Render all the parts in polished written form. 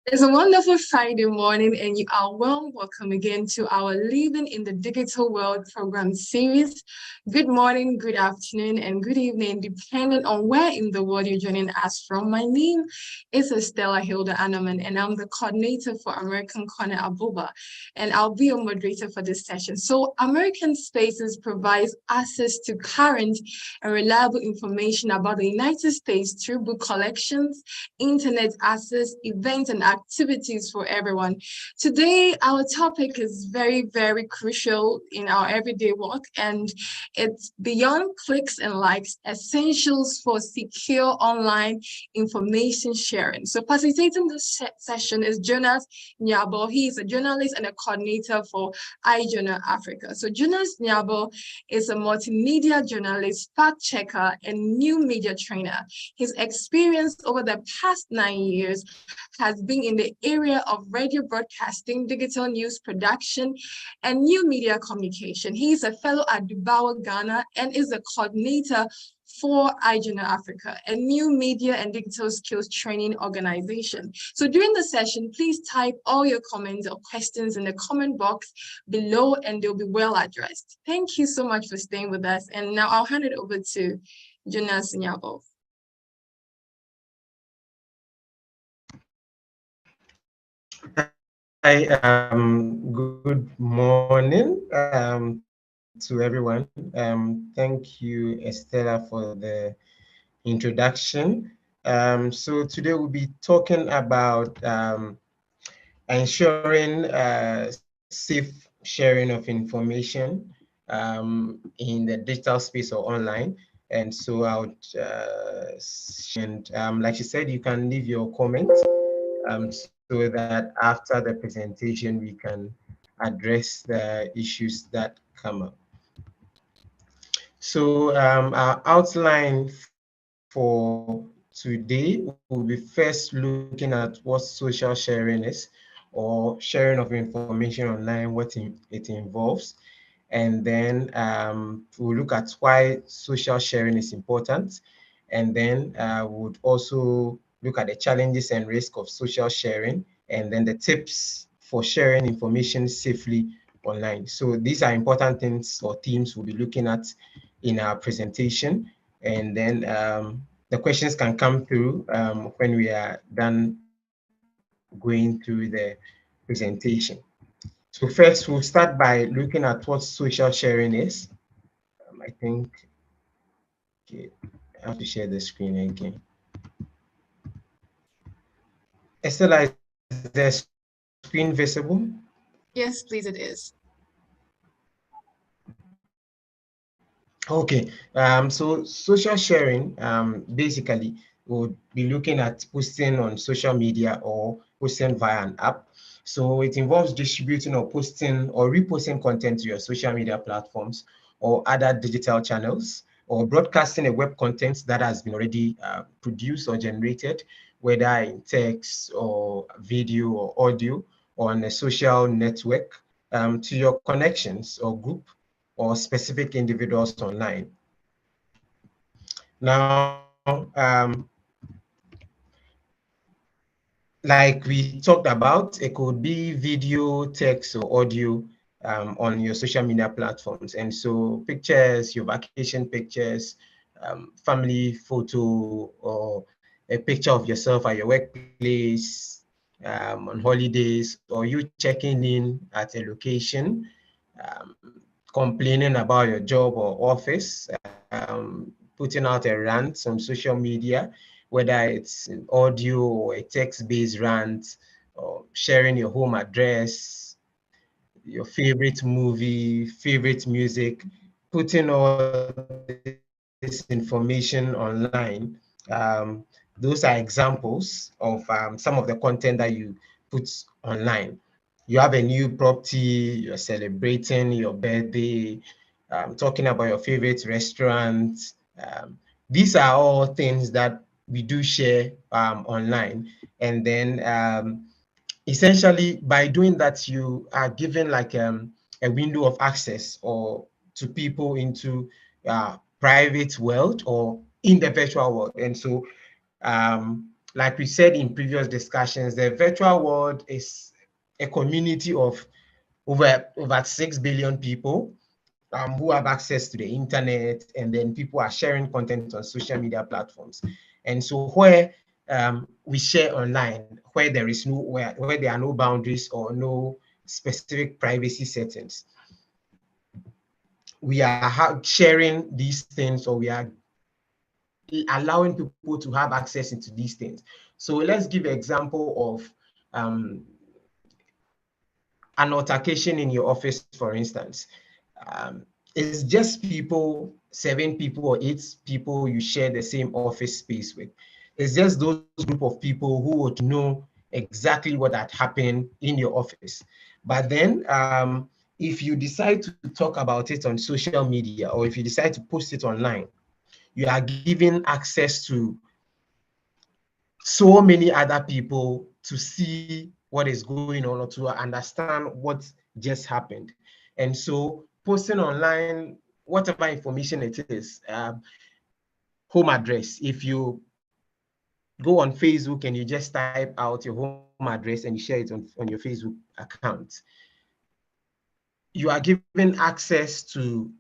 It's a wonderful Friday morning, and you are welcome again to our Living in the Digital World program series. Good morning, good afternoon, and good evening, depending on where in the world you're joining us from. My name is Estella Hilda Anaman, and I'm the coordinator for American Corner Abuba, and I'll be your moderator for this session. So, American Spaces provides access to current and reliable information about the United States through book collections, internet access, events, and activities for everyone. Today, our topic is very, very crucial in our everyday work, and it's beyond clicks and likes, essentials for secure online information sharing. So, facilitating this session is Jonas Nyabo. He is a journalist and a coordinator for iJournal Africa. So, Jonas Nyabo is a multimedia journalist, fact checker, and new media trainer. His experience over the past 9 years has been in the area of radio broadcasting, digital news production, and new media communication. He is a fellow at Dubawa, Ghana, and is a coordinator for iJournal Africa, a new media and digital skills training organization. So during the session, please type all your comments or questions in the comment box below and they'll be well addressed. Thank you so much for staying with us. And now I'll hand it over to Jonas Nyabo. Hi, good morning to everyone. Thank you, Estella, for the introduction. So today we'll be talking about ensuring safe sharing of information in the digital space or online. And so I would, like you said, you can leave your comments so that after the presentation we can address the issues that come up. So our outline for today will be first looking at what social sharing is, or sharing of information online, what it involves. And then we'll look at why social sharing is important. And then we would also look at the challenges and risks of social sharing, and then the tips for sharing information safely online. So these are important things or themes we'll be looking at in our presentation. And then the questions can come through when we are done going through the presentation. So first, we'll start by looking at what social sharing is. I think, okay, I have to share the screen again. Estella, is the screen visible? Yes, please, it is. Okay, so social sharing basically would be looking at posting on social media or posting via an app. So it involves distributing or posting or reposting content to your social media platforms or other digital channels, or broadcasting a web content that has been already produced or generated, whether in text or video or audio, or on a social network to your connections or group or specific individuals online. Now, like we talked about, it could be video, text, or audio on your social media platforms. And so pictures, your vacation pictures, family photo, or a picture of yourself at your workplace, on holidays, or you checking in at a location, complaining about your job or office, putting out a rant on social media, whether it's an audio or a text-based rant, or sharing your home address, your favorite movie, favorite music, putting all this information online. Those are examples of some of the content that you put online. You have a new property, you're celebrating your birthday, talking about your favorite restaurant. These are all things that we do share online. And then essentially by doing that, you are given like a window of access or to people into private world or in the virtual world. And so like we said in previous discussions, the virtual world is a community of over 6 billion people who have access to the internet, and then people are sharing content on social media platforms. And so where we share online, where there is where there are no boundaries or no specific privacy settings, we are sharing these things, or we are allowing people to have access into these things. So let's give an example of an altercation in your office, for instance. It's just people, 7 people or 8 people you share the same office space with. It's just those group of people who would know exactly what had happened in your office. But then if you decide to talk about it on social media, or if you decide to post it online, you are given access to so many other people to see what is going on, or to understand what just happened. And so posting online, whatever information it is, home address, if you go on Facebook and you just type out your home address and you share it on your Facebook account, you are given access to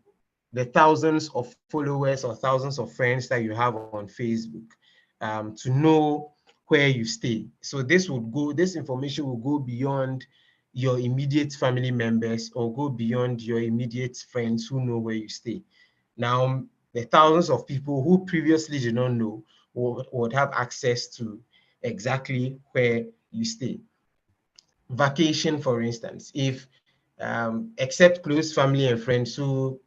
the thousands of followers or thousands of friends that you have on Facebook, to know where you stay. So this information will go beyond your immediate family members, or go beyond your immediate friends who know where you stay. Now, the thousands of people who previously did not know would have access to exactly where you stay. Vacation, for instance, if except close family and friends who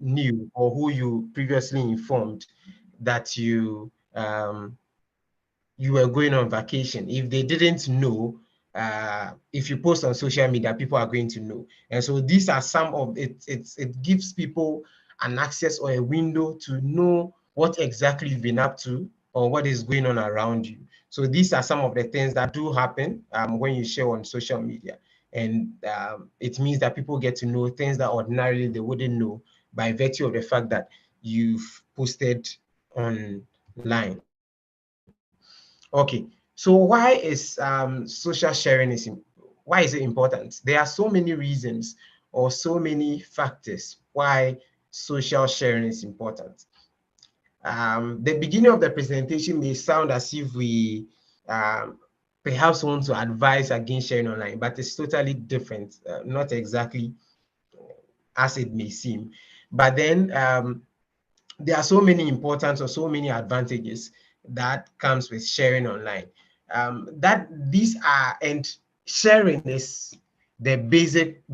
knew, or who you previously informed that you were going on vacation, if they didn't know, if you post on social media, people are going to know. And so these are some of it. It gives people an access or a window to know what exactly you've been up to, or what is going on around you. So these are some of the things that do happen when you share on social media. And it means that people get to know things that ordinarily they wouldn't know, by virtue of the fact that you've posted online. Okay, so why is social sharing why is it important? There are so many reasons, or so many factors why social sharing is important. The beginning of the presentation may sound as if we perhaps want to advise against sharing online, but it's totally different, not exactly as it may seem. But then there are so many importance, or so many advantages that comes with sharing online. And sharing is the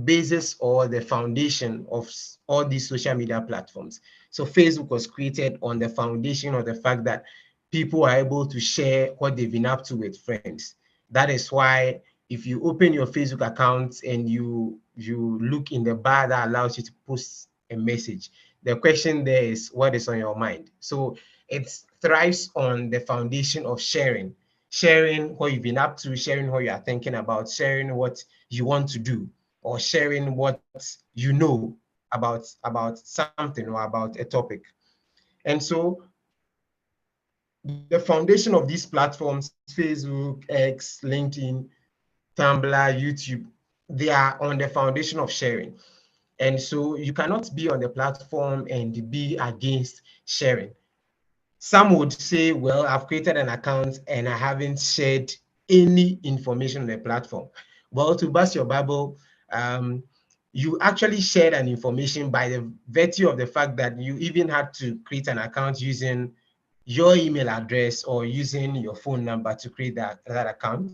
basis or the foundation of all these social media platforms. So Facebook was created on the foundation of the fact that people are able to share what they've been up to with friends. That is why if you open your Facebook account and you look in the bar that allows you to post a message, the question there is, what is on your mind? So it thrives on the foundation of sharing what you've been up to, sharing what you are thinking about, sharing what you want to do, or sharing what you know about something, or about a topic. And so the foundation of these platforms, Facebook, X, LinkedIn, Tumblr, YouTube, they are on the foundation of sharing. And so you cannot be on the platform and be against sharing. Some would say, well, I've created an account and I haven't shared any information on the platform. Well, to burst your bubble, you actually shared an information by the virtue of the fact that you even had to create an account using your email address, or using your phone number to create that account.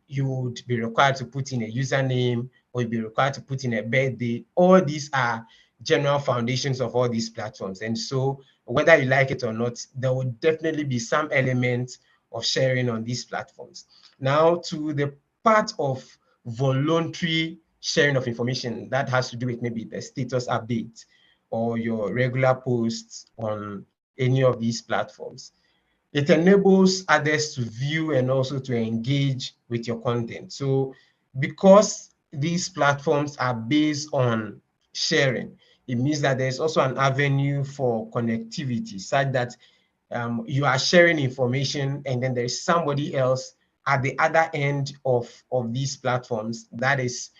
You would be required to put in a username, or you'd be required to put in a birthday. All these are general foundations of all these platforms. And so whether you like it or not, there will definitely be some element of sharing on these platforms. Now, to the part of voluntary sharing of information, that has to do with maybe the status update, or your regular posts on any of these platforms. It enables others to view and also to engage with your content. So because these platforms are based on sharing, it means that there's also an avenue for connectivity, such that you are sharing information, and then there is somebody else at the other end of these platforms that is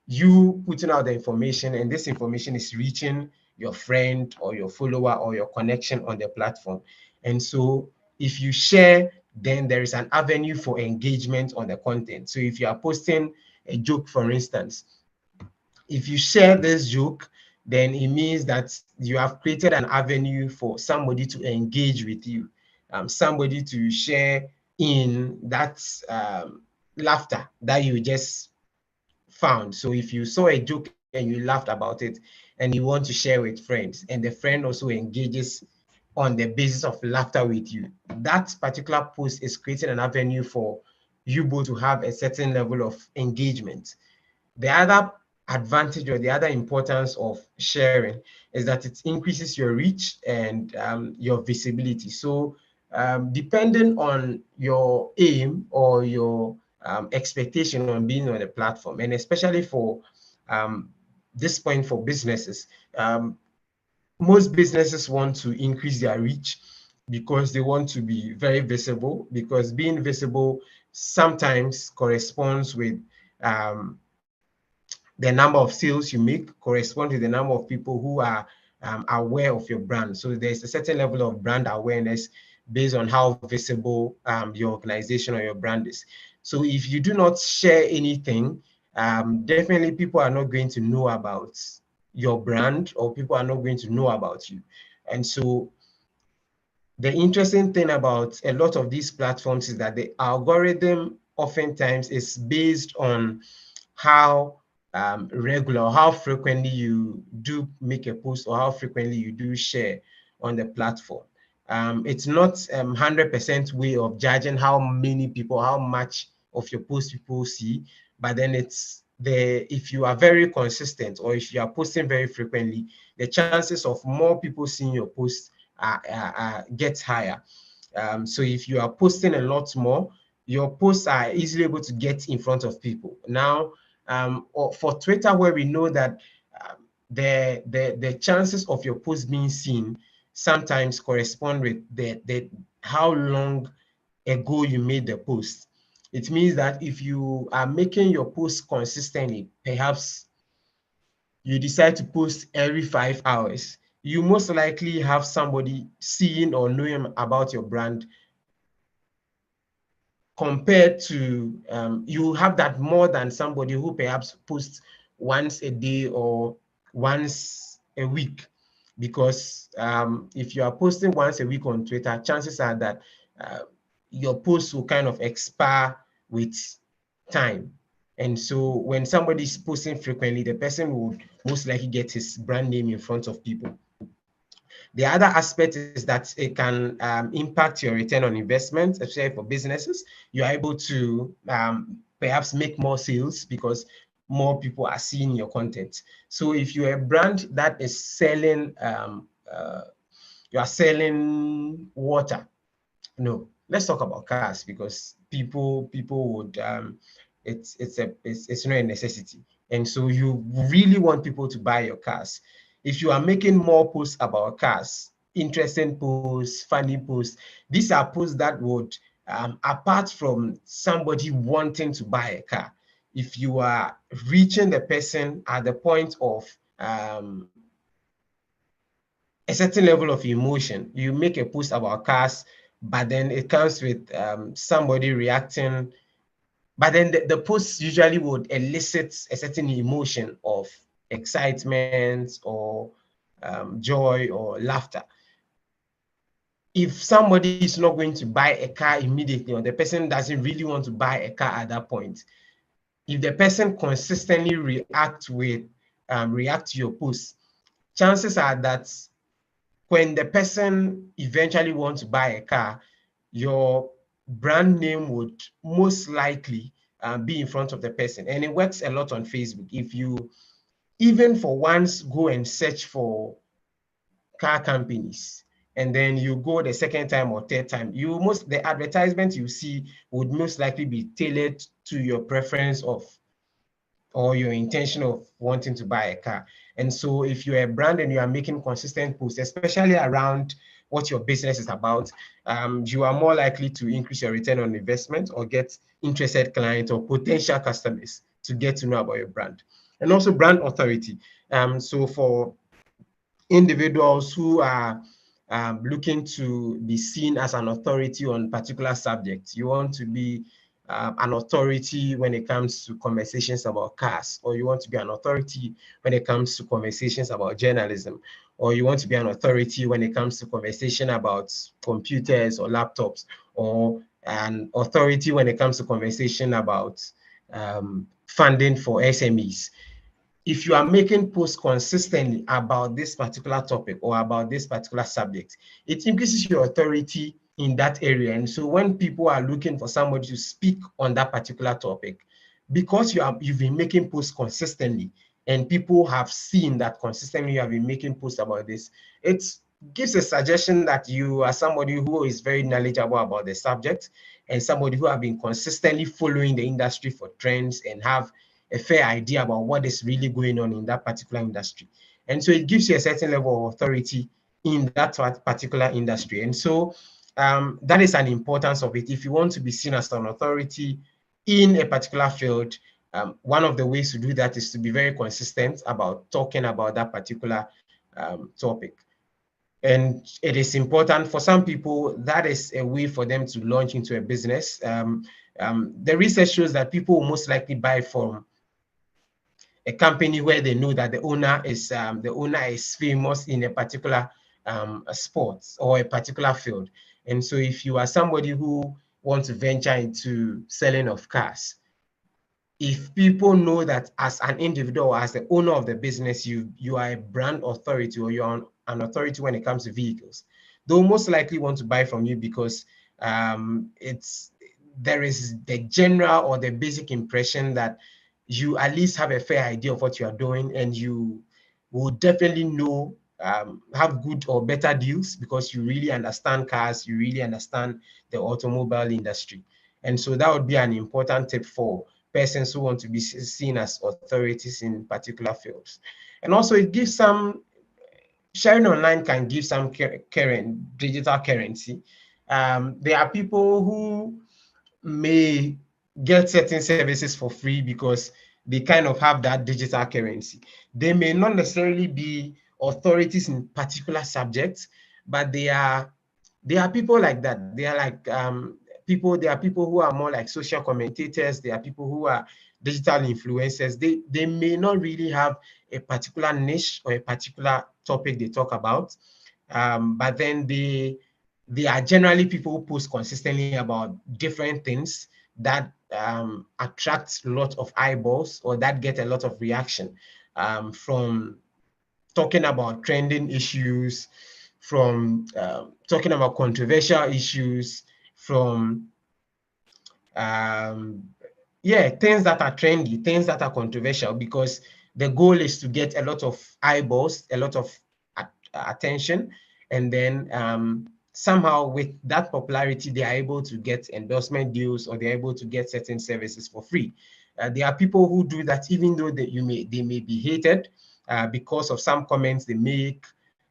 you putting out the information, and this information is reaching your friend or your follower or your connection on the platform. And so if you share, then there is an avenue for engagement on the content. So if you are posting a joke, for instance, if you share this joke, then it means that you have created an avenue for somebody to engage with you, somebody to share in that laughter that you just found. So if you saw a joke and you laughed about it and you want to share with friends, and the friend also engages on the basis of laughter with you, that particular post is creating an avenue for you both to have a certain level of engagement. The other advantage or the other importance of sharing is that it increases your reach and your visibility. So depending on your aim or your expectation on being on a platform, and especially for this point for businesses, most businesses want to increase their reach because they want to be very visible, because being visible sometimes corresponds with the number of sales you make, correspond to the number of people who are aware of your brand. So there's a certain level of brand awareness based on how visible your organization or your brand is. So if you do not share anything, definitely people are not going to know about your brand, or people are not going to know about you. And so the interesting thing about a lot of these platforms is that the algorithm oftentimes is based on how regular, how frequently you do make a post, or how frequently you do share on the platform. It's not 100% way of judging how many people, how much of your post people see, but then it's if you are very consistent, or if you are posting very frequently, the chances of more people seeing your post gets higher. So if you are posting a lot more, your posts are easily able to get in front of people. Now, or for Twitter, where we know that the chances of your post being seen sometimes correspond with the how long ago you made the post. It means that if you are making your post consistently, perhaps you decide to post every 5 hours, you most likely have somebody seeing or knowing about your brand, compared to you have that more than somebody who perhaps posts once a day or once a week. Because if you are posting once a week on Twitter, chances are that your posts will kind of expire with time. And so when somebody is posting frequently, the person would most likely get his brand name in front of people. The other aspect is that it can impact your return on investment, especially for businesses. You are able to perhaps make more sales because more people are seeing your content. So if you're a brand that is selling, you are selling water. No, let's talk about cars, because people would it's not a necessity, and so you really want people to buy your cars. If you are making more posts about cars, interesting posts, funny posts, these are posts that would apart from somebody wanting to buy a car, if you are reaching the person at the point of a certain level of emotion, you make a post about cars, but then it comes with somebody reacting, but then the post usually would elicit a certain emotion of excitement or joy or laughter. If somebody is not going to buy a car immediately, or the person doesn't really want to buy a car at that point, if the person consistently react to your post, chances are that when the person eventually wants to buy a car, your brand name would most likely be in front of the person. And it works a lot on Facebook. If you even for once go and search for car companies, and then you go the second time or third time, the advertisement you see would most likely be tailored to your preference of or your intention of wanting to buy a car. And so if you're a brand and you are making consistent posts, especially around what your business is about, you are more likely to increase your return on investment or get interested clients or potential customers to get to know about your brand. And also brand authority. So for individuals who are looking to be seen as an authority on particular subjects, you want to be an authority when it comes to conversations about cars, or you want to be an authority when it comes to conversations about journalism, or you want to be an authority when it comes to conversation about computers or laptops, or an authority when it comes to conversation about funding for SMEs. If you are making posts consistently about this particular topic or about this particular subject, it increases your authority in that area. And so when people are looking for somebody to speak on that particular topic, because you've been making posts consistently and people have seen that consistently you have been making posts about this, it gives a suggestion that you are somebody who is very knowledgeable about the subject and somebody who have been consistently following the industry for trends and have a fair idea about what is really going on in that particular industry. And so it gives you a certain level of authority in that particular industry. And so that is an importance of it. If you want to be seen as an authority in a particular field, one of the ways to do that is to be very consistent about talking about that particular topic. And it is important for some people, that is a way for them to launch into a business. The research shows that people will most likely buy from a company where they know that the owner is famous in a particular sport or a particular field. And so if you are somebody who wants to venture into selling of cars, if people know that as an individual, as the owner of the business, you are a brand authority or you're an authority when it comes to vehicles, they'll most likely want to buy from you because there is the general or the basic impression that you at least have a fair idea of what you are doing, and you will definitely know, have good or better deals because you really understand cars, you really understand the automobile industry. And so that would be an important tip for persons who want to be seen as authorities in particular fields. And also it gives some, sharing online can give some current digital currency. There are people who may get certain services for free because they kind of have that digital currency. They may not necessarily be authorities in particular subjects, but they are people like that. They are like there are people who are more like social commentators. There are people who are digital influencers. They may not really have a particular niche or a particular topic they talk about, but then they are generally people who post consistently about different things that attract a lot of eyeballs or that get a lot of reaction, from talking about trending issues, from talking about controversial issues, from things that are trendy, things that are controversial, because the goal is to get a lot of eyeballs, a lot of attention, and then somehow with that popularity, they are able to get endorsement deals or they're able to get certain services for free. There are people who do that even though they may be hated because of some comments they make.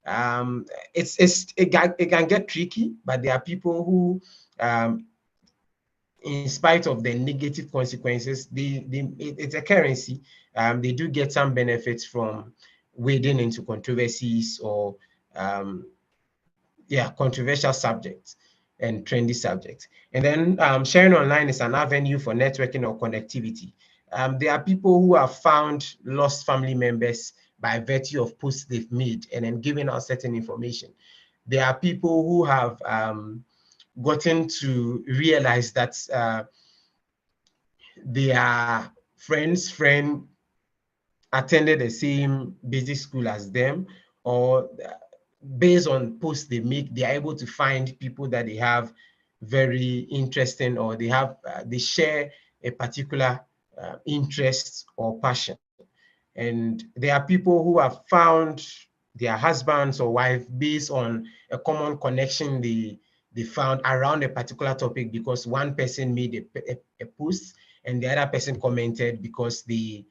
It can get tricky, but there are people who, in spite of the negative consequences, it's a currency. They do get some benefits from wading into controversies or controversial subjects and trendy subjects. And then sharing online is an avenue for networking or connectivity. There are people who have found lost family members by virtue of posts they've made and then giving out certain information. There are people who have gotten to realize that their friend attended the same basic school as them, or based on posts they make, they are able to find people that they have very interesting, or they share a particular interest or passion. And there are people who have found their husbands or wife based on a common connection they found around a particular topic, because one person made a post and the other person commented because they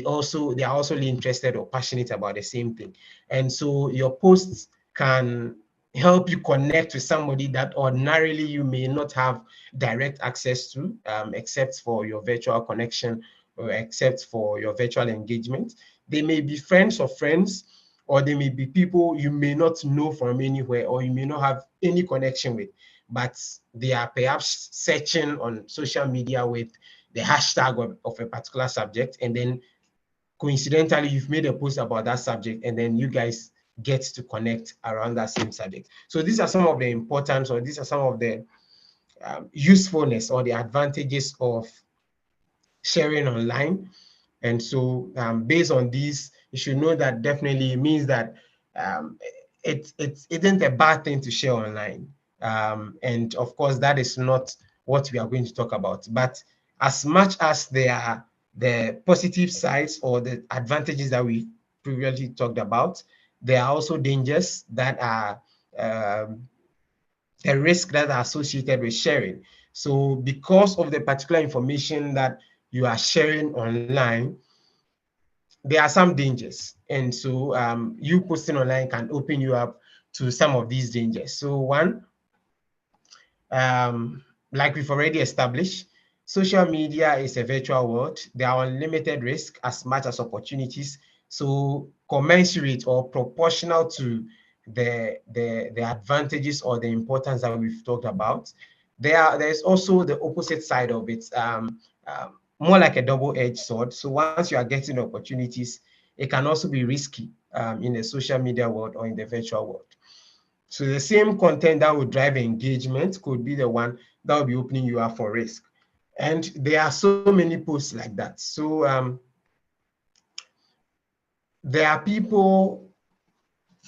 are also interested or passionate about the same thing. And so your posts can help you connect with somebody that ordinarily you may not have direct access to, except for your virtual connection or except for your virtual engagement. They may be friends of friends, or they may be people you may not know from anywhere, or you may not have any connection with, but they are perhaps searching on social media with the hashtag of a particular subject, and then coincidentally you've made a post about that subject, and then you guys get to connect around that same subject. So these are some of the importance, or these are some of the usefulness or the advantages of sharing online. And so based on these, you should know that definitely means that it isn't a bad thing to share online. And of course, that is not what we are going to talk about. But as much as there are the positive sides or the advantages that we previously talked about, there are also dangers that are the risk that are associated with sharing. So because of the particular information that you are sharing online, there are some dangers. And so you posting online can open you up to some of these dangers. So one, like we've already established, social media is a virtual world. There are unlimited risk as much as opportunities. So commensurate or proportional to the advantages or the importance that we've talked about. There's also the opposite side of it, more like a double-edged sword. So once you are getting opportunities, it can also be risky in the social media world or in the virtual world. So the same content that would drive engagement could be the one that will be opening you up for risk. And there are so many posts like that. So there are people,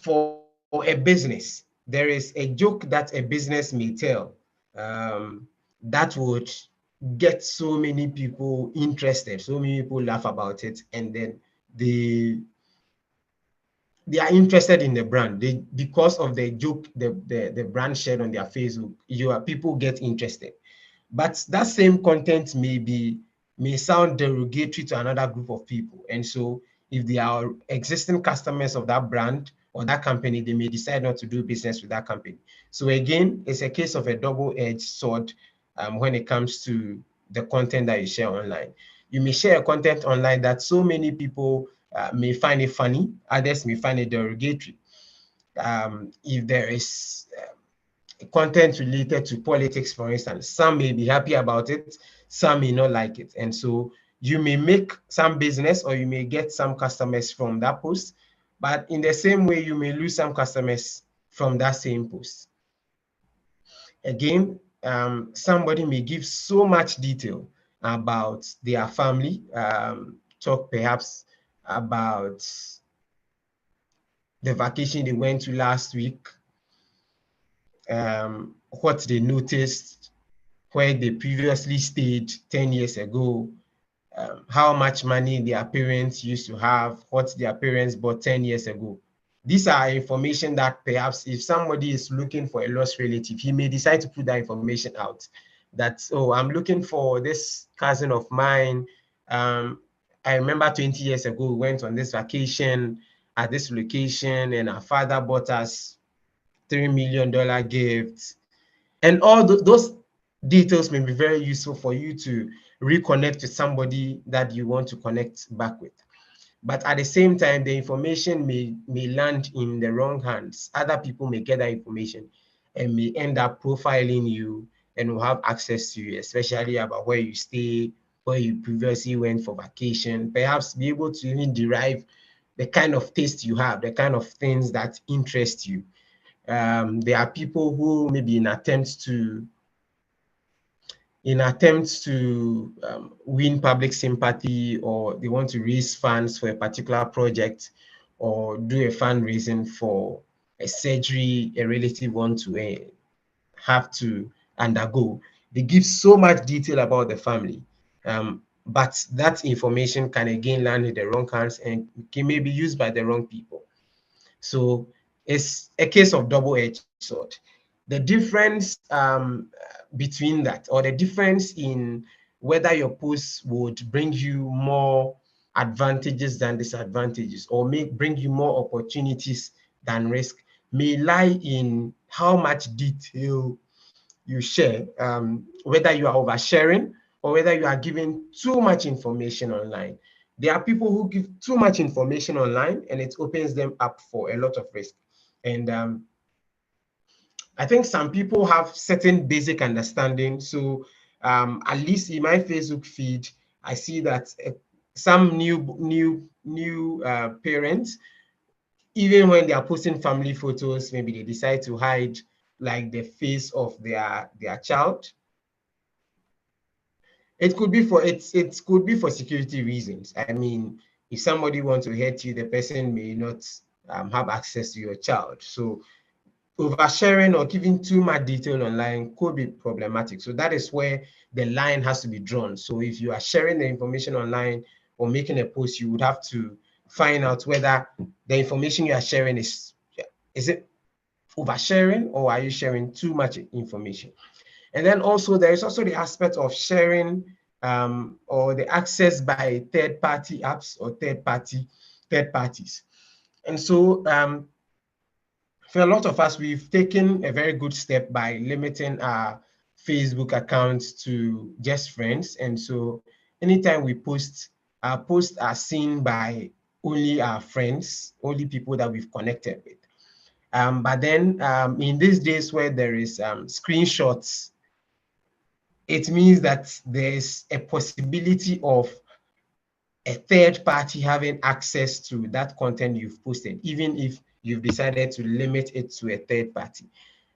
for a business, there is a joke that a business may tell that would get so many people interested, so many people laugh about it, and then they are interested in the brand. Because of the joke the brand shared on their Facebook, people get interested. But that same content may sound derogatory to another group of people. And so if they are existing customers of that brand or that company, they may decide not to do business with that company. So again, it's a case of a double-edged sword when it comes to the content that you share online. You may share content online that so many people may find it funny, others may find it derogatory. If there is content related to politics, for instance, some may be happy about it, some may not like it. And so you may make some business or you may get some customers from that post, but in the same way, you may lose some customers from that same post. Again, somebody may give so much detail about their family, talk perhaps about the vacation they went to last week, what they noticed, where they previously stayed 10 years ago, how much money their parents used to have, what their parents bought 10 years ago. These are information that perhaps if somebody is looking for a lost relative, he may decide to put that information out. That, oh, I'm looking for this cousin of mine. I remember 20 years ago, we went on this vacation at this location and our father bought us $3 million gifts. And all those details may be very useful for you to reconnect with somebody that you want to connect back with. But at the same time, the information may land in the wrong hands. Other people may get that information and may end up profiling you and will have access to you, especially about where you stay, where you previously went for vacation, perhaps be able to even derive the kind of taste you have, the kind of things that interest you. There are people who maybe in attempts to win public sympathy, or they want to raise funds for a particular project or do a fundraising for a surgery a relative wants to have to undergo. They give so much detail about the family, but that information can again land in the wrong hands and can maybe used by the wrong people. So it's a case of double-edged sword. The difference between that, or the difference in whether your posts would bring you more advantages than disadvantages, or bring you more opportunities than risk, may lie in how much detail you share, whether you are oversharing or whether you are giving too much information online. There are people who give too much information online and it opens them up for a lot of risk. And I think some people have certain basic understanding. So at least in my Facebook feed, I see that some new parents, even when they are posting family photos, maybe they decide to hide like the face of their child. It could be for it could be for security reasons. I mean, if somebody wants to hurt you, the person may not have access to your child. So oversharing or giving too much detail online could be problematic. So that is where the line has to be drawn. So if you are sharing the information online or making a post, you would have to find out whether the information you are sharing is it oversharing or are you sharing too much information. And then also there is also the aspect of sharing or the access by third-party apps or third parties. And so for a lot of us, we've taken a very good step by limiting our Facebook accounts to just friends. And so anytime we post, our posts are seen by only our friends, only people that we've connected with. But then in these days where there is screenshots, it means that there's a possibility of a third party having access to that content you've posted, even if you've decided to limit it to a third party.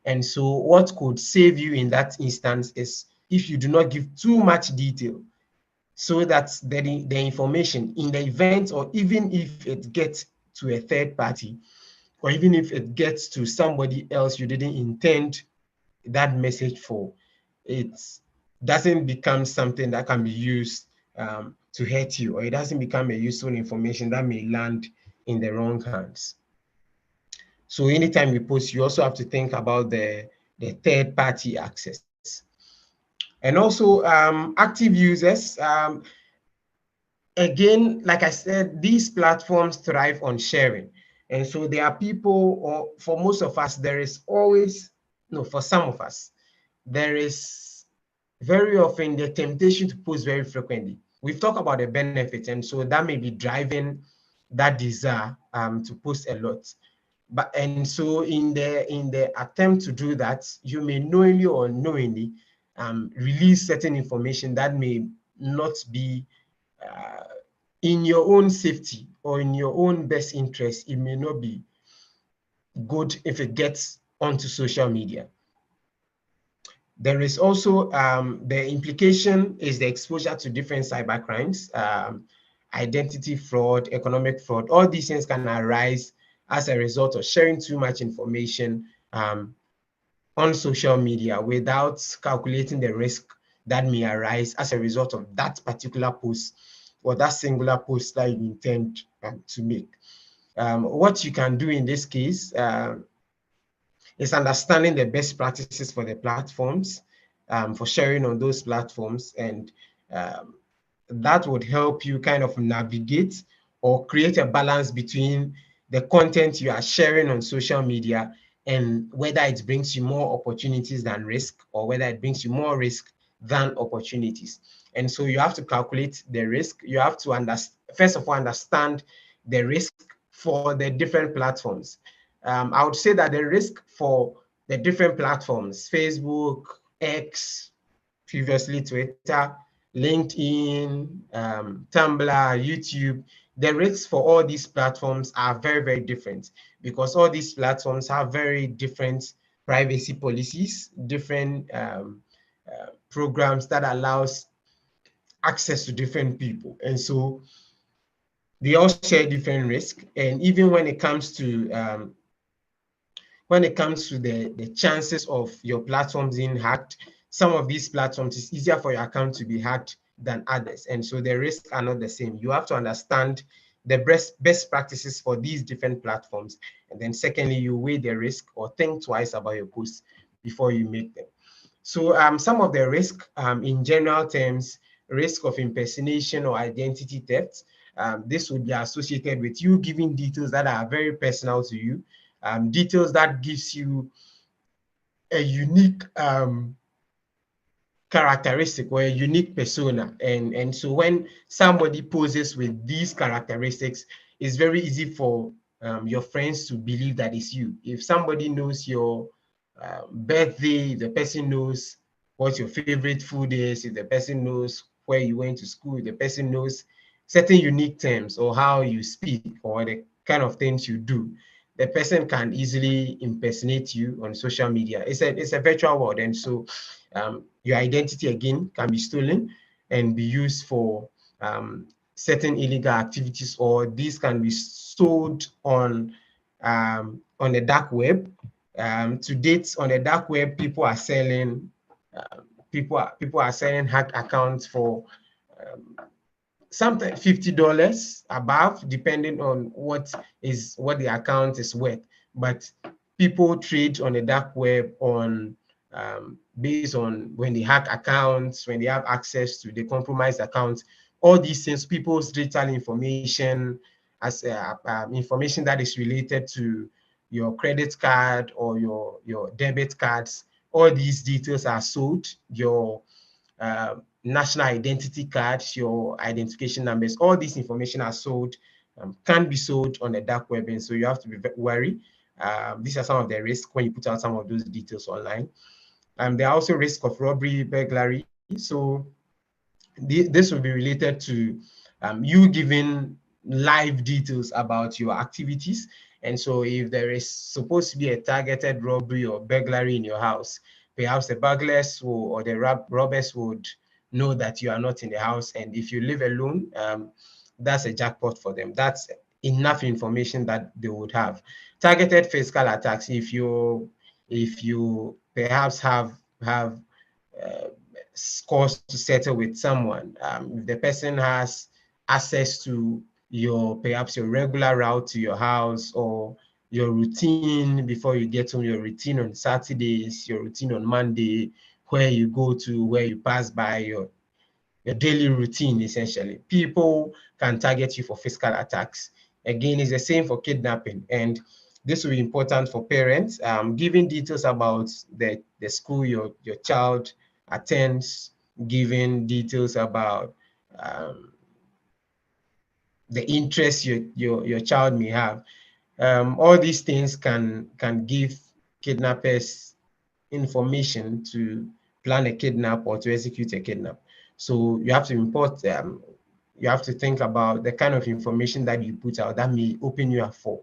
And so what could save you in that instance is if you do not give too much detail, so that the information in the event, or even if it gets to a third party, or even if it gets to somebody else you didn't intend that message for, it doesn't become something that can be used to hurt you, or it doesn't become a useful information that may land in the wrong hands. So anytime you post, you also have to think about the third party access. And also active users. Again, like I said, these platforms thrive on sharing. And so there are people, or for most of us, there is always, no, for some of us, there is very often the temptation to post very frequently. We've talked about the benefits, and so that may be driving that desire to post a lot. But and so in the attempt to do that, you may knowingly or unknowingly release certain information that may not be in your own safety or in your own best interest. It may not be good if it gets onto social media. There is also the implication is the exposure to different cyber crimes, identity fraud, economic fraud. All these things can arise as a result of sharing too much information on social media without calculating the risk that may arise as a result of that particular post or that singular post that you intend to make. What you can do in this case is understanding the best practices for the platforms, for sharing on those platforms, and that would help you kind of navigate or create a balance between the content you are sharing on social media and whether it brings you more opportunities than risk, or whether it brings you more risk than opportunities. And so you have to calculate the risk. You have to first of all understand the risk for the different platforms. I would say that the risk for the different platforms, Facebook, X, previously Twitter, LinkedIn, Tumblr, YouTube, the risks for all these platforms are very, very different, because all these platforms have very different privacy policies, different programs that allows access to different people. And so they all share different risk. And even when it comes to the chances of your platforms being hacked, some of these platforms, it's easier for your account to be hacked than others. And so the risks are not the same. You have to understand the best practices for these different platforms. And then secondly, you weigh the risk or think twice about your posts before you make them. So some of the risk in general terms, risk of impersonation or identity theft. This would be associated with you giving details that are very personal to you, details that gives you a unique characteristic or a unique persona. And so when somebody poses with these characteristics, it's very easy for your friends to believe that it's you. If somebody knows your birthday, the person knows what your favorite food is, if the person knows where you went to school, the person knows certain unique terms or how you speak or the kind of things you do, the person can easily impersonate you on social media. It's a virtual world, and so your identity again can be stolen and be used for certain illegal activities, or these can be sold on the dark web. To date, on the dark web, people are selling hack accounts for sometimes $50 above, depending on what the account is worth. But people trade on the dark web on based on when they hack accounts, when they have access to the compromised accounts, all these things, people's digital information, as information that is related to your credit card or your debit cards, all these details are sold. Your national identity cards, your identification numbers, all this information are sold, can be sold on the dark web, and so you have to be wary. These are some of the risks when you put out some of those details online. There are also risks of robbery, burglary. So this will be related to you giving live details about your activities. And so if there is supposed to be a targeted robbery or burglary in your house, perhaps the burglars or the robbers would know that you are not in the house. And if you live alone, that's a jackpot for them. That's enough information that they would have. Targeted physical attacks, if you perhaps have scores to settle with someone, if the person has access to perhaps your regular route to your house, or your routine before you get home, your routine on Saturdays, your routine on Monday, where you go to, where you pass by, your daily routine, essentially, people can target you for physical attacks. Again, it's the same for kidnapping, and this will be important for parents. Giving details about the school your child attends, giving details about the interests your child may have. All these things can give kidnappers information to plan a kidnap or to execute a kidnap. So you have to you have to think about the kind of information that you put out that may open you up for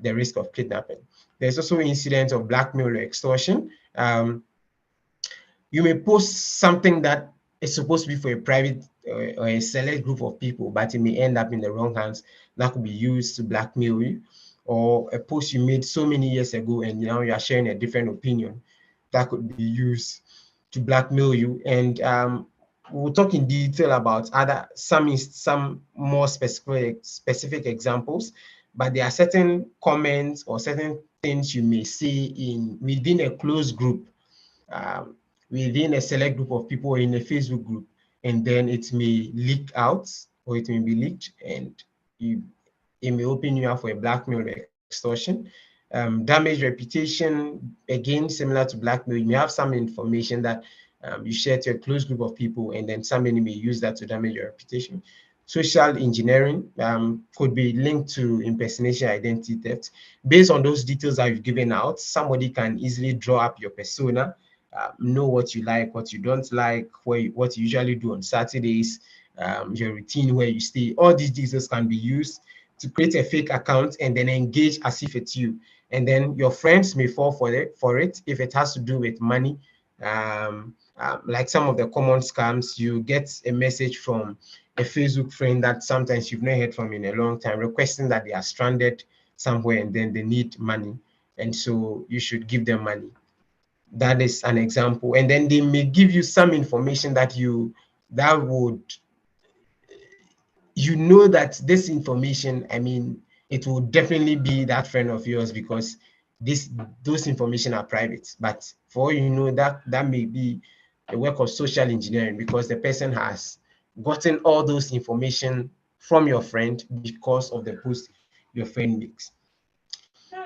the risk of kidnapping. There's also incidents of blackmail or extortion. You may post something that is supposed to be for a private or a select group of people, but it may end up in the wrong hands. That could be used to blackmail you, or a post you made so many years ago and now you are sharing a different opinion, that could be used to blackmail you. And we'll talk in detail about some more specific examples, but there are certain comments or certain things you may see within a closed group, within a select group of people in a Facebook group, and then it may leak out, or it may be leaked, and it may open you up for a blackmail or extortion. Damage reputation, again, similar to blackmail. You may have some information that you share to a close group of people, and then somebody may use that to damage your reputation. Social engineering could be linked to impersonation, identity theft. Based on those details that you've given out, somebody can easily draw up your persona, know what you like, what you don't like, what you usually do on Saturdays, your routine, where you stay. All these details can be used to create a fake account and then engage as if it's you. And then your friends may fall for it if it has to do with money. Like some of the common scams, you get a message from a Facebook friend that sometimes you've not heard from in a long time, requesting that they are stranded somewhere and then they need money. And so you should give them money. That is an example. And then they may give you some information that would, that this information, I mean, it will definitely be that friend of yours, because those information are private. But for all you know, that may be a work of social engineering, because the person has gotten all those information from your friend because of the post your friend makes.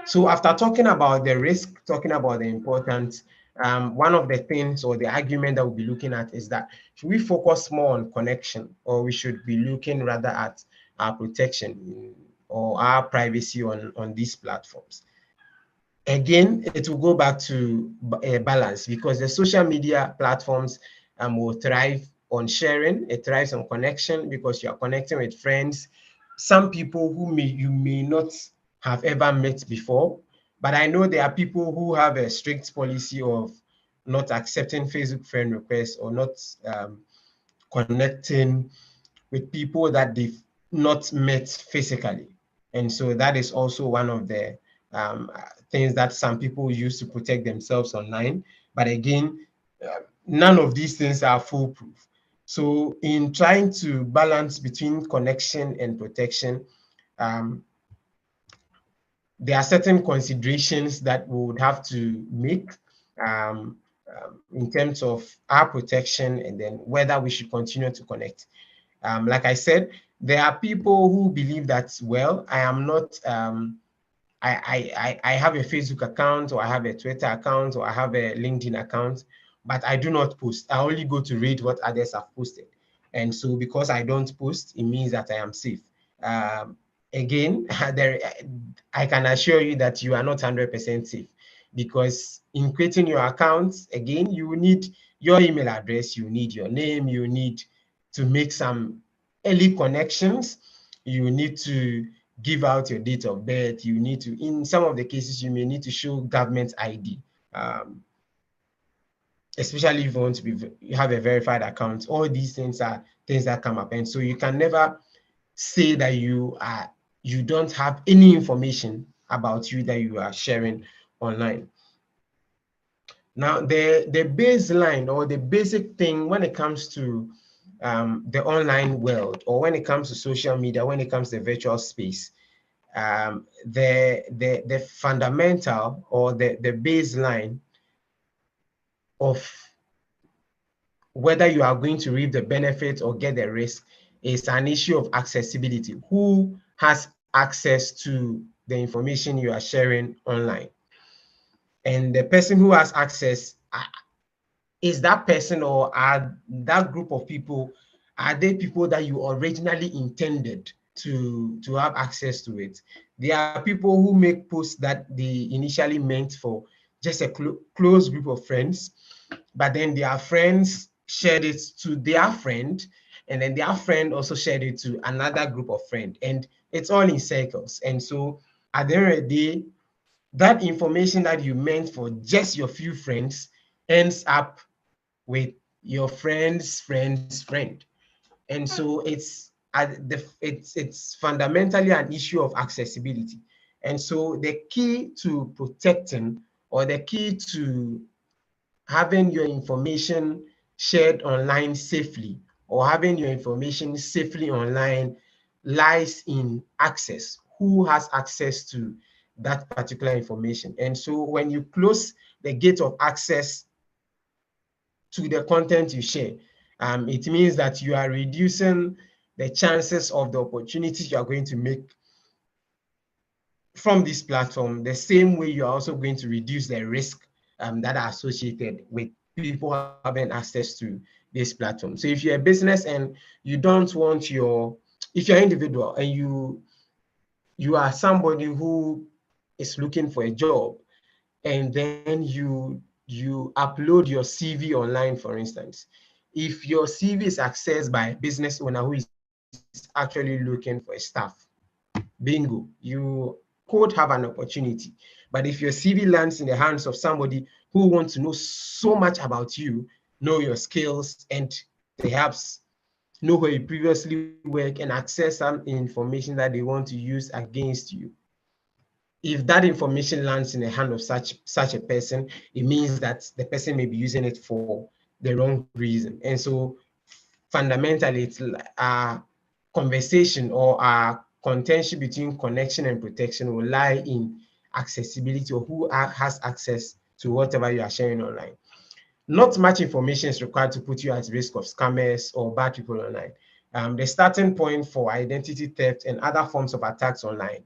So after talking about the risk, talking about the importance, one of the things or the argument that we'll be looking at is that should we focus more on connection, or we should be looking rather at our protection or our privacy on these platforms? Again, it will go back to a balance, because the social media platforms will thrive on sharing. It thrives on connection because you are connecting with friends, some people who you may not have ever met before. But I know there are people who have a strict policy of not accepting Facebook friend requests or not connecting with people that they've not met physically. And so that is also one of the things that some people use to protect themselves online. But again, none of these things are foolproof. So in trying to balance between connection and protection, there are certain considerations that we would have to make in terms of our protection and then whether we should continue to connect. Like I said, there are people who believe that, well, I am not, I have a Facebook account, or I have a Twitter account, or I have a LinkedIn account, but I do not post. I only go to read what others have posted. And so because I don't post, it means that I am safe. Again, I can assure you that you are not 100% safe, because in creating your account, again, you need your email address, you need your name, you need to make some early connections, you need to give out your date of birth, you need to, in some of the cases, you may need to show government ID, especially if you want to you have a verified account. All these things are things that come up, and so you can never say that you don't have any information about you that you are sharing online. Now, the baseline or the basic thing when it comes to the online world, or when it comes to social media, when it comes to the virtual space, the fundamental or the baseline of whether you are going to reap the benefit or get the risk is an issue of accessibility. Who has access to the information you are sharing online? And the person who has access, is that person or are that group of people, are they people that you originally intended to have access to it? There are people who make posts that they initially meant for just a close group of friends, but then their friends shared it to their friend, and then their friend also shared it to another group of friends, and it's all in circles. And so at the end of the day, that information that you meant for just your few friends ends up with your friend's friend's friend. And so it's fundamentally an issue of accessibility. And so the key to protecting, or the key to having your information shared online safely, or having your information safely online, lies in access. Who has access to that particular information? And so when you close the gate of access to the content you share, it means that you are reducing the chances of the opportunities you are going to make from this platform, the same way you are also going to reduce the risk that are associated with people having access to this platform. So if you're a business and you don't want if you're an individual and you are somebody who is looking for a job, and then you upload your CV online, for instance, if your CV is accessed by a business owner who is actually looking for a staff, bingo, you could have an opportunity. But if your CV lands in the hands of somebody who wants to know so much about you, know your skills, and perhaps know where you previously worked, and access some information that they want to use against you, if that information lands in the hand of such a person, it means that the person may be using it for the wrong reason. And so fundamentally, it's a conversation or a contention between connection and protection will lie in accessibility, or who has access to whatever you are sharing online. Not much information is required to put you at risk of scammers or bad people online. The starting point for identity theft and other forms of attacks online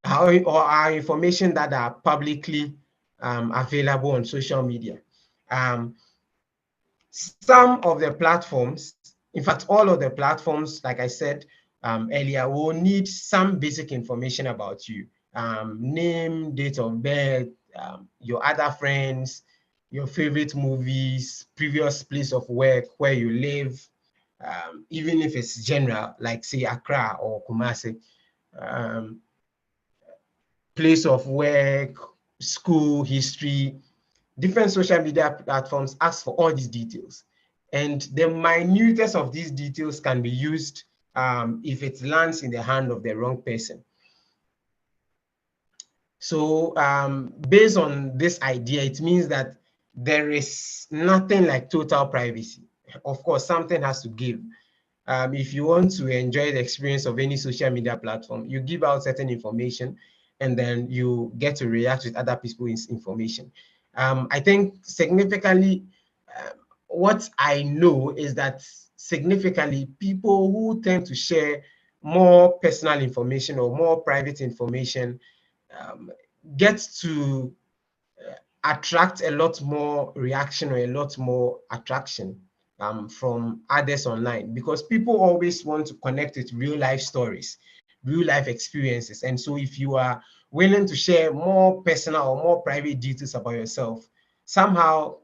or our information that are publicly available on social media. Some of the platforms, in fact, all of the platforms, like I said earlier, will need some basic information about you. Name, date of birth, your other friends, your favorite movies, previous place of work, where you live, even if it's general, like say Accra or Kumasi, place of work, school history. Different social media platforms ask for all these details. And the minutest of these details can be used if it lands in the hand of the wrong person. So based on this idea, it means that there is nothing like total privacy. Of course, something has to give. If you want to enjoy the experience of any social media platform, you give out certain information and then you get to react with other people's information. I think significantly, what I know is that significantly people who tend to share more personal information or more private information um, get to attract a lot more reaction or a lot more attraction from others online, because people always want to connect with real life stories, real life experiences. And so if you are willing to share more personal or more private details about yourself, somehow,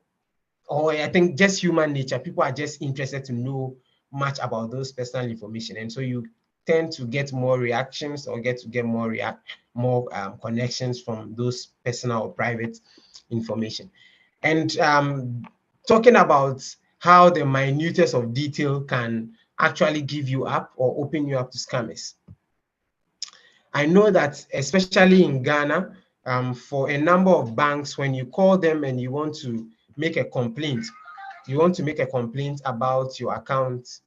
or I think just human nature, people are just interested to know much about those personal information. And so you tend to get more reactions or get more connections from those personal or private information. And talking about how the minutest of detail can actually give you up or open you up to scammers. I know that especially in Ghana, for a number of banks, when you call them and you want to make a complaint, about your account,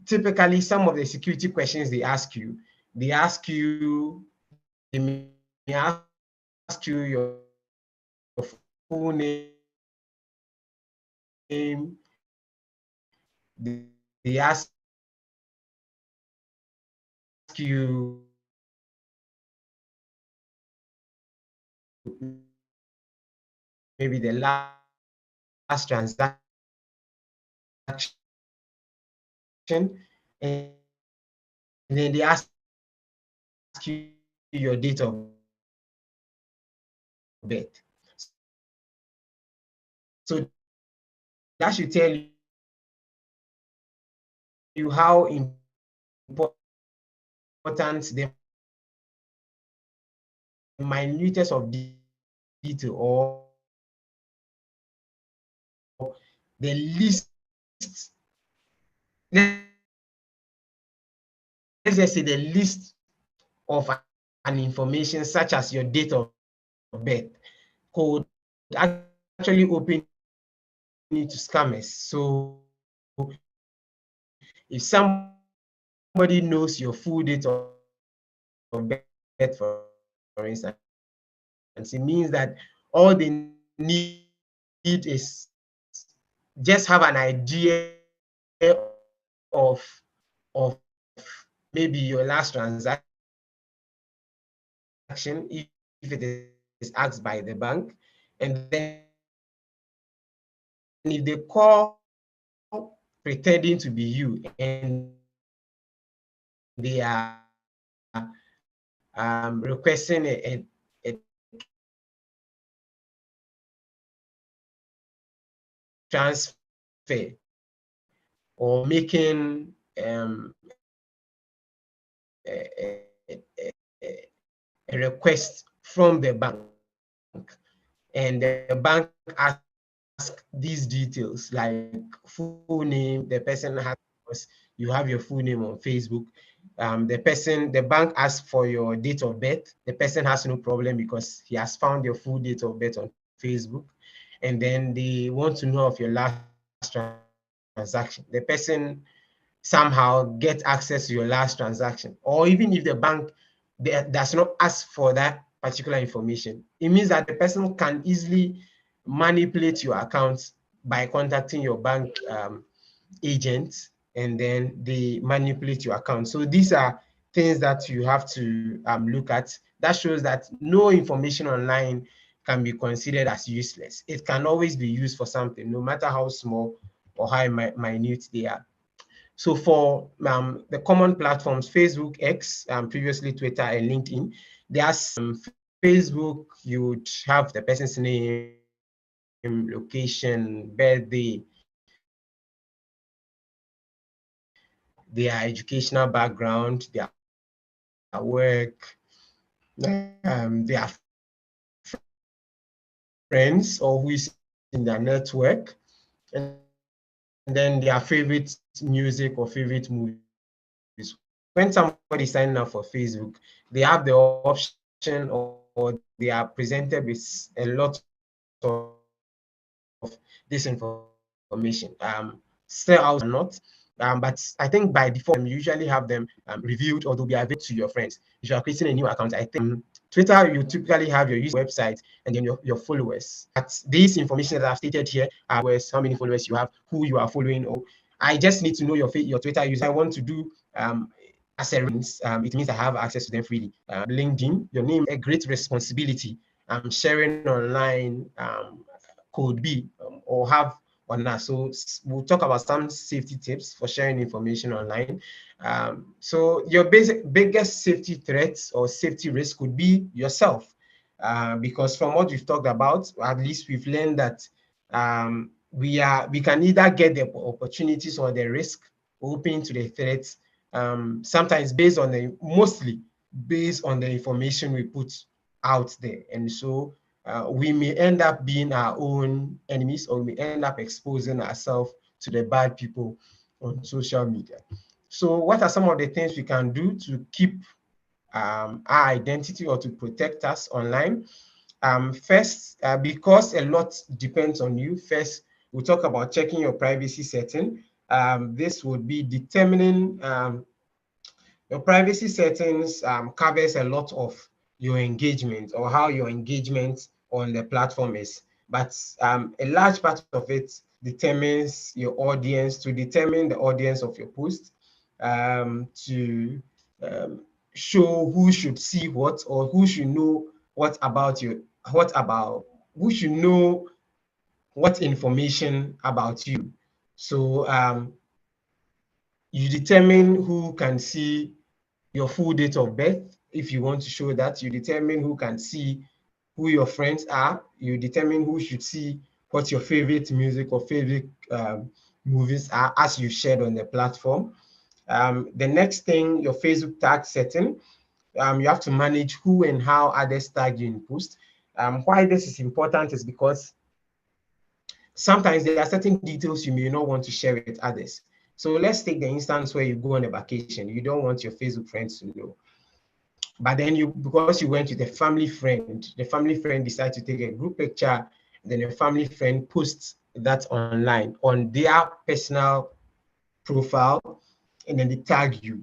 typically some of the security questions they may ask you your full name, they ask you maybe the last transaction, and then they ask you your date of birth. So that should tell you how important the minutest of detail, or the least, let's just say the least of an information, such as your date of birth, could actually open you to scammers. So if somebody knows your full date of birth, for instance, it means that all they need is just have an idea of of maybe your last transaction, if it is asked by the bank, and then if they call pretending to be you and they are requesting a transfer or making a request from the bank, and the bank asks these details like full name, the person has, you have your full name on Facebook. The bank asks for your date of birth. The person has no problem because he has found your full date of birth on Facebook. And then they want to know of your last transaction. The person somehow get access to your last transaction, or even if the bank does not ask for that particular information, it means that the person can easily manipulate your accounts by contacting your bank agents, and then they manipulate your account. So these are things that you have to look at. That shows that no information online can be considered as useless. It can always be used for something, no matter how small or how minute they are. So for the common platforms, Facebook, X, previously Twitter and LinkedIn, there's Facebook, you would have the person's name, location, birthday, their educational background, their work, their friends or who is in their network, and then their favorite music or favorite movies. When somebody is signing up for Facebook, they have the option or they are presented with a lot of this information. Still out or not, but I think by default, you usually have them reviewed or they'll be available to your friends. If you are creating a new account, I think Twitter, you typically have your user website and then your followers. But these information that I've stated here are how many followers you have, who you are following, or I just need to know your Twitter user. I want to do as a it means I have access to them freely. LinkedIn, your name, a great responsibility. Sharing online could be or have on that. So we'll talk about some safety tips for sharing information online. So your biggest safety threats or safety risk could be yourself, because from what we've talked about, at least we've learned that we can either get the opportunities or the risk open to the threats, sometimes mostly based on the information we put out there. And so we may end up being our own enemies, or we end up exposing ourselves to the bad people on social media. So what are some of the things we can do to keep our identity or to protect us online? First, because a lot depends on you, first, we'll talk about checking your privacy setting. This would be determining your privacy settings covers a lot of your engagement or how your engagement on the platform is. But a large part of it determines your audience, to determine the audience of your post, to show who should see what, or who should know what about you, who should know what information about you. So you determine who can see your full date of birth. If you want to show that, you determine who can see who your friends are. You determine who should see what your favorite music or favorite movies are as you shared on the platform. The next thing, your Facebook tag setting. You have to manage who and how others tag you in post. Why this is important is because sometimes there are certain details you may not want to share with others. So let's take the instance where you go on a vacation. You don't want your Facebook friends to know. But then because you went with a family friend, the family friend decides to take a group picture, then your family friend posts that online on their personal profile, and then they tag you.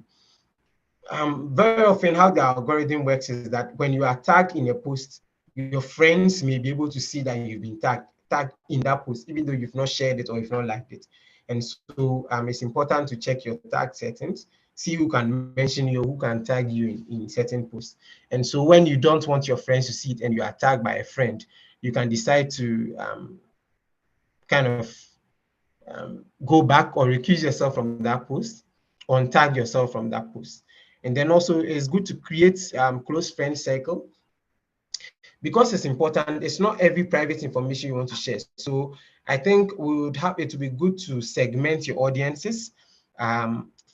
Very often how the algorithm works is that when you are tagged in a post, your friends may be able to see that you've been tagged in that post, even though you've not shared it or you've not liked it. And so it's important to check your tag settings, see who can mention you, who can tag you in certain posts. And so when you don't want your friends to see it and you are tagged by a friend, you can decide to kind of go back or recuse yourself from that post, untag yourself from that post. And then also it's good to create close friend circle, because it's important. It's not every private information you want to share. So I think we would have it to be good to segment your audiences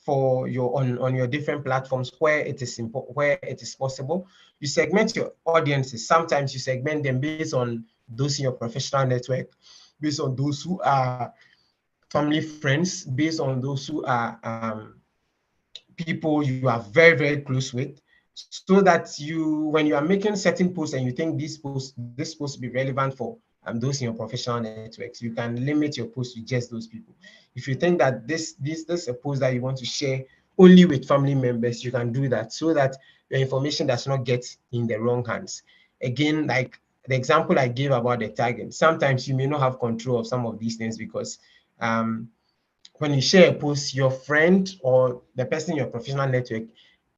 for your on your different platforms where it is possible. You segment your audiences. Sometimes you segment them based on those in your professional network, based on those who are family friends, based on those who are people you are very, very close with, so that when you are making certain posts and you think this post will be relevant for those in your professional networks, you can limit your post to just those people. If you think that this is a post that you want to share only with family members, you can do that, so that your information does not get in the wrong hands. Again, like the example I gave about the tagging, sometimes you may not have control of some of these things, because when you share a post, your friend or the person in your professional network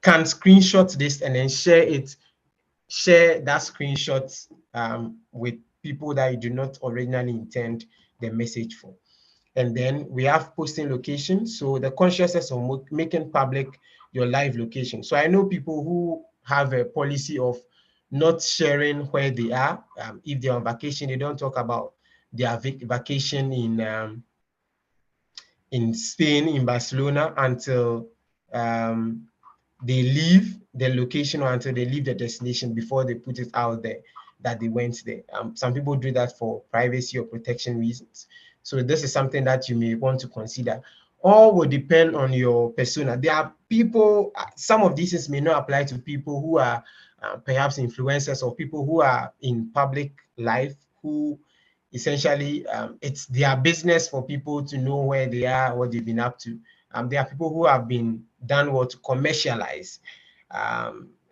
can screenshot this and then share that screenshot with people that you do not originally intend the message for. And then we have posting location. So the consciousness of making public your live location. So I know people who have a policy of not sharing where they are. If they're on vacation, they don't talk about their vacation in Spain, in Barcelona, until they leave the location or until they leave the destination before they put it out there that they went there. Some people do that for privacy or protection reasons. So this is something that you may want to consider. All will depend on your persona. There are people, some of these things may not apply to people who are perhaps influencers or people who are in public life, who essentially it's their business for people to know where they are, what they've been up to. There are people who have been done well to commercialize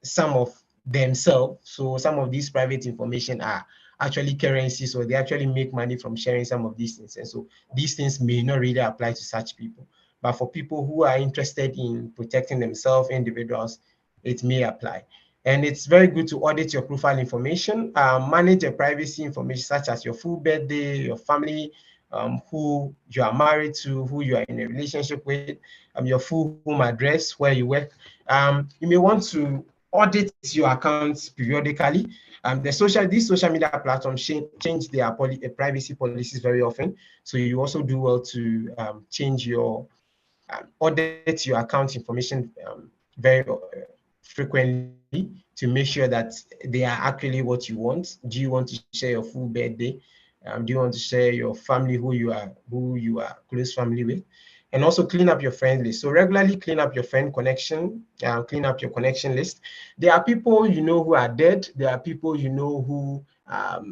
some of themselves. So some of these private information are actually currency, so they actually make money from sharing some of these things. And so these things may not really apply to such people. But for people who are interested in protecting themselves, individuals, it may apply. And it's very good to audit your profile information, manage your privacy information such as your full birthday, your family, who you are married to, who you are in a relationship with, your full home address, where you work. You may want to audit your accounts periodically. These social media platforms change their privacy policies very often. So you also do well to change your audit your account information very frequently to make sure that they are actually what you want. Do you want to share your full birthday? Do you want to share your family, who you are close family with? And also clean up your friend list. So regularly clean up your friend connection, clean up your connection list. There are people you know who are dead. There are people you know who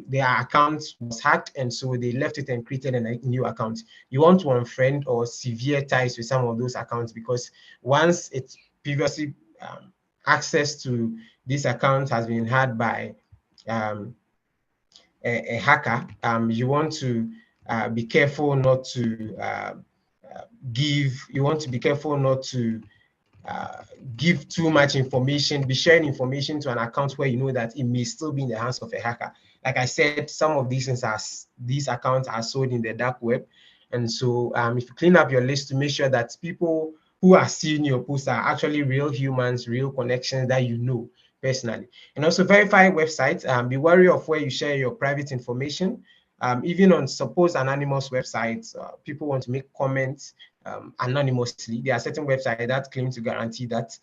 their account was hacked, and so they left it and created a new account. You want to unfriend or severe ties with some of those accounts, because once it's previously access to this account has been had by a hacker, you want to be careful not to be careful not to give too much information, be sharing information to an account where you know that it may still be in the hands of a hacker. Like I said, some of these accounts are sold in the dark web. And so if you clean up your list to make sure that people who are seeing your posts are actually real humans, real connections that you know personally. And also verify websites. Be wary of where you share your private information. Even on suppose anonymous websites, people want to make comments anonymously. There are certain websites that claim to guarantee that.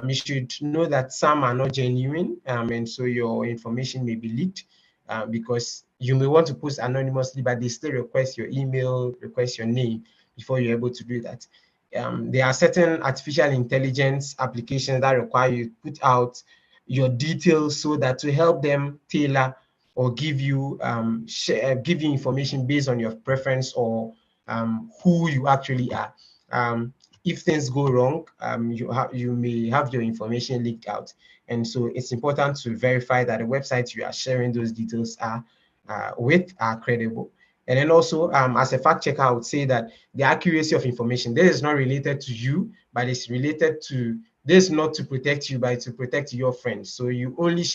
You should know that some are not genuine, and so your information may be leaked because you may want to post anonymously, but they still request your email, request your name before you're able to do that. There are certain artificial intelligence applications that require you to put out your details so that to help them tailor or give you information based on your preference or who you actually are. If things go wrong, you may have your information leaked out, and so it's important to verify that the websites you are sharing those details with are credible. And then also, as a fact checker, I would say that the accuracy of information, this is not related to you, but it's related to this, not to protect you, but to protect your friends. So you only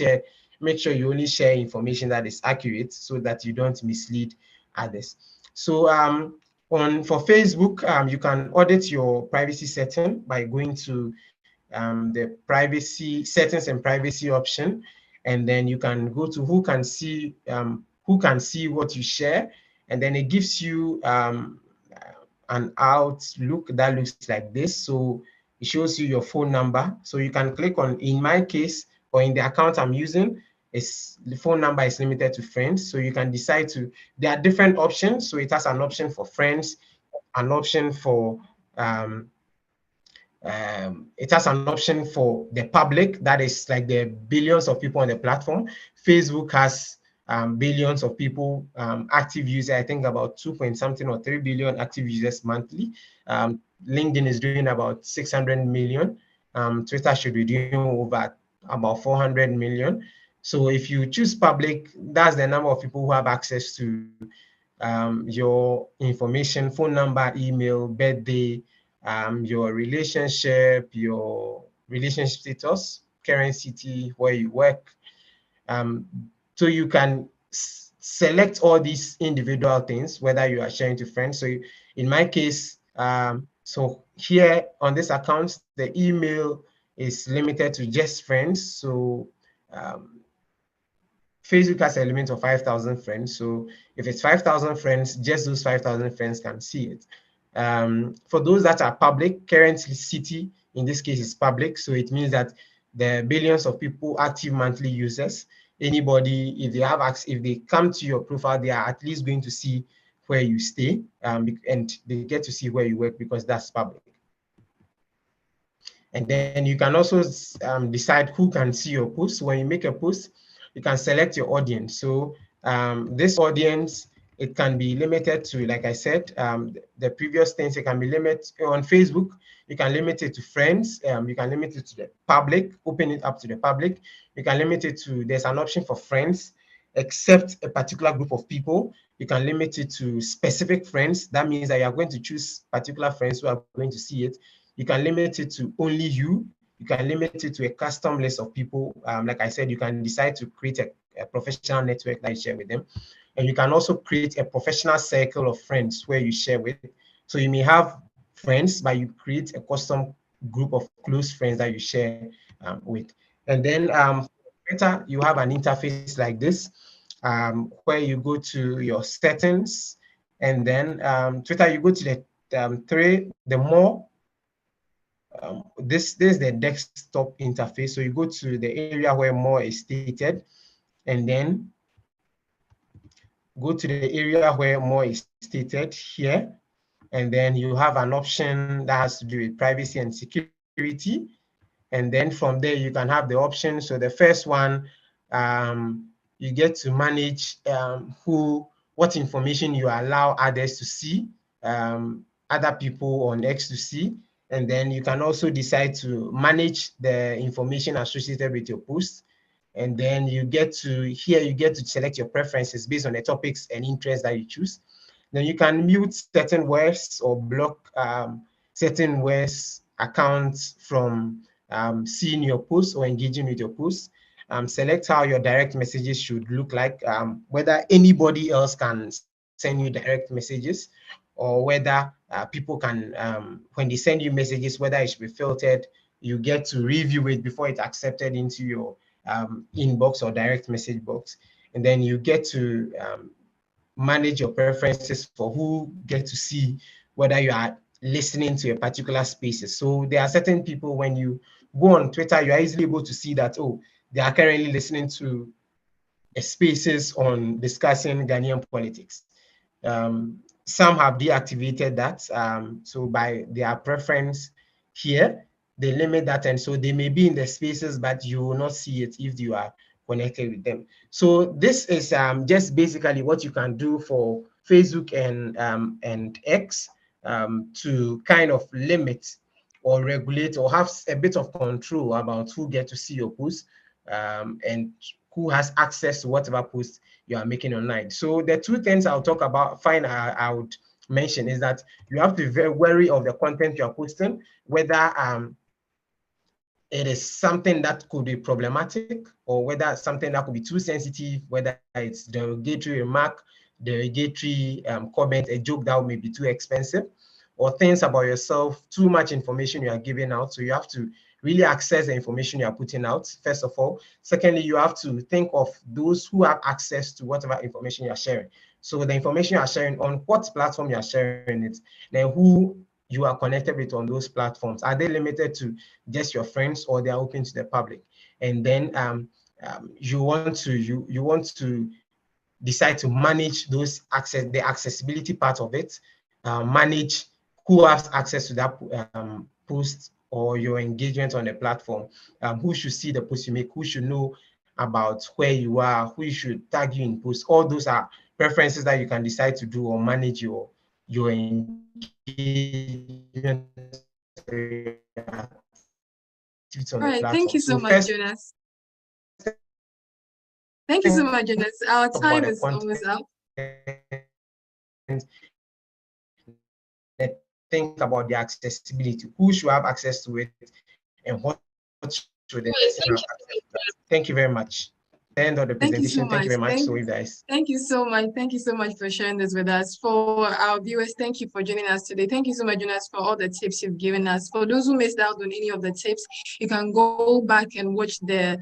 make sure you only share information that is accurate so that you don't mislead others. So for Facebook, you can audit your privacy setting by going to the privacy settings and privacy option, and then you can go to who can see what you share, and then it gives you an outlook that looks like this. So it shows you your phone number. So you can click on, in my case, or in the account I'm using, the phone number is limited to friends. So you can decide there are different options. So it has an option for friends, an option for it has an option for the public, that is like the billions of people on the platform. Facebook has billions of people, active users, I think about 2 point something or 3 billion active users monthly. LinkedIn is doing about 600 million. Twitter should be doing over about 400 million. So if you choose public, that's the number of people who have access to your information, phone number, email, birthday, your relationship, your relationship status, current city, where you work. So you can select all these individual things, whether you are sharing to friends. So in my case, so here on this account, the email is limited to just friends. So Facebook has a limit of 5,000 friends. So if it's 5,000 friends, just those 5,000 friends can see it. For those that are public, currently city, in this case, is public. So it means that the billions of people, active monthly users, anybody, if they have access, if they come to your profile, they are at least going to see where you stay, and they get to see where you work because that's public. And then you can also decide who can see your post. When you make a post, you can select your audience. So this audience, it can be limited to, like I said, the previous things, it can be limited on Facebook. You can limit it to friends. You can limit it to the public, open it up to the public. You can limit it to, there's an option for friends, except a particular group of people. You can limit it to specific friends. That means that you are going to choose particular friends who are going to see it. You can limit it to only you. You can limit it to a custom list of people. Like I said, you can decide to create a professional network that you share with them. And you can also create a professional circle of friends where you share with. So you may have friends, but you create a custom group of close friends that you share with. And then Twitter, you have an interface like this, where you go to your settings, and then Twitter, you go to the more. This is the desktop interface. So you go to the area where more is stated, and then go to the area where more is stated here. And then you have an option that has to do with privacy and security. And then from there, you can have the options. So the first one, you get to manage what information you allow others to see, other people on X to see. And then you can also decide to manage the information associated with your post. And then you get to select your preferences based on the topics and interests that you choose. Then you can mute certain words or block certain words accounts from seeing your post or engaging with your post. Select how your direct messages should look like, whether anybody else can send you direct messages, or whether people can, when they send you messages, whether it should be filtered. You get to review it before it's accepted into your inbox or direct message box. And then you get to manage your preferences for who get to see whether you are listening to a particular spaces. So there are certain people, when you go on Twitter, you are easily able to see that, oh, they are currently listening to a spaces on discussing Ghanaian politics. Some have deactivated that. So by their preference here, they limit that, and so they may be in the spaces, but you will not see it if you are connected with them. So this is just basically what you can do for Facebook and X to kind of limit or regulate or have a bit of control about who get to see your posts, and who has access to whatever post you are making online. So the two things I'll talk about, I would mention, is that you have to be very wary of the content you are posting, whether it is something that could be problematic, or whether something that could be too sensitive, whether it's derogatory remark, derogatory comment, a joke that may be too expensive, or things about yourself, too much information you are giving out. So you have to really access the information you are putting out, first of all. Secondly, you have to think of those who have access to whatever information you are sharing. So the information you are sharing, on what platform you are sharing it, then who you are connected with on those platforms. Are they limited to just your friends, or they are open to the public? And then you want to decide to manage the accessibility part of it, manage who has access to that post or your engagement on the platform, who should see the post you make, who should know about where you are, who should tag you in posts. All those are preferences that you can decide to do or manage your engagement on All the right, thank platform. you so So much, first, Jonas. Thank you so much, Jonas. Our about time the is almost up. think about the accessibility, who should have access to it, and what with the Thank you very much. End of the presentation. Thank you very much. So, guys. Thank you so much. Thank you so much for sharing this with us. For our viewers, thank you for joining us today. Thank you so much, Jonas, for all the tips you've given us. For those who missed out on any of the tips, you can go back and watch the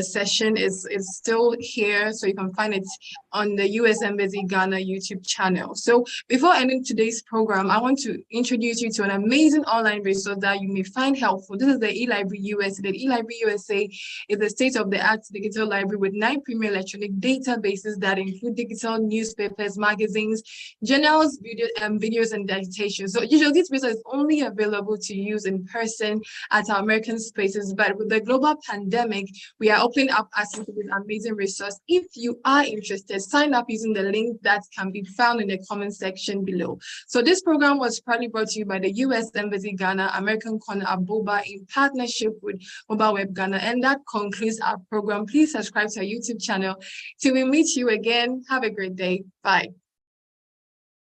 session. It's still here, so you can find it on the US Embassy Ghana YouTube channel. So before ending today's program, I want to introduce you to an amazing online resource that you may find helpful. This is the eLibrary USA. The eLibrary USA is the state-of-the-art digital library with 9 premium electronic databases that include digital newspapers, magazines, journals, videos, and digitations. So usually this resource is only available to use in person at our American spaces, but with the global pandemic, we are opening up access to this amazing resource. If you are interested, sign up using the link that can be found in the comment section below. So this program was proudly brought to you by the US Embassy Ghana, American Corner Aboba in partnership with Mobile Web Ghana. And that concludes our program. Please subscribe to our YouTube channel. Till we meet you again, have a great day. Bye.